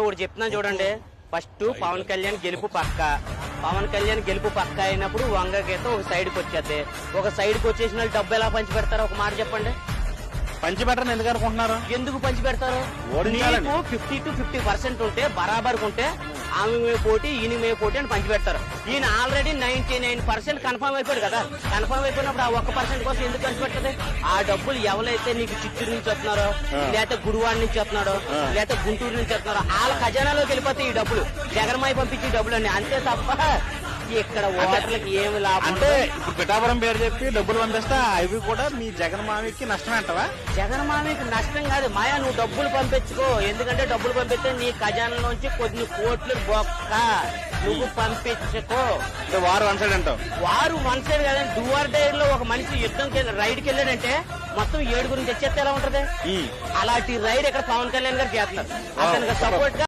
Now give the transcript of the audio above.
ఒకటి చెప్తున్నా చూడండి. ఫస్ట్ పవన్ కళ్యాణ్ గెలుపు పక్క అయినప్పుడు వంగ గీత ఒక సైడ్కి వచ్చేది. ఒక సైడ్కి వచ్చేసిన డబ్బు ఎలా పంచి పెడతారో ఒక మాట చెప్పండి. పంచి పెట్టరని ఎందుకు అనుకుంటున్నారు? ఎందుకు పంచి పెడతారు? ఓడించాలని. 50 to 50% ఉంటే బరాబర్ ఉంటే ఆమె మీద పోటీ ఈయన మీద పోటీ అని పంచి పెడతారు. ఈయన ఆల్రెడీ 99% కన్ఫర్మ్ అయిపోయాడు కదా. కన్ఫర్మ్ అయిపోయినప్పుడు ఆ 1% కోసం ఎందుకు పంచి పెట్టదు? ఆ డబ్బులు ఎవరైతే నీకు చిత్తూరు నుంచి వస్తున్నారో, లేకపోతే గుడివాడ నుంచి వస్తున్నారో, లేకపోతే గుంటూరు నుంచి వస్తున్నారో వాళ్ళ ఖజానాలోకి వెళ్ళిపోతాయి ఈ డబ్బులు. జగన్మాయి పంపించే డబ్బులు అన్ని. అంతే తప్ప ఇక్కడ ఓటర్లకు ఏమి లాభం? అంటే ఇప్పుడు పిఠాపురం పేరు చెప్పి డబ్బులు పంపిస్తే అవి కూడా మీ జగన్ మామికి నష్టమే అంటవా? జగన్ మామికి నష్టం కాదు మాయా, నువ్వు డబ్బులు పంపించుకో. ఎందుకంటే డబ్బులు పంపిస్తే నీ ఖజానాలోంచి కొన్ని కోట్లు బొక్క. నువ్వు పంపించుకో. వారు వన్ సైడ్ అంటావు? వారు వన్ సైడ్ కాదండి. డూఆర్ డైర్ లో ఒక మనిషి యుద్ధం రైడ్కి వెళ్ళాడంటే మొత్తం 7 తెచ్చేస్తే ఎలా ఉంటది? అలాంటి రైడ్ ఇక్కడ పవన్ కళ్యాణ్ గారు చేస్తారు. అతనికి సపోర్ట్ గా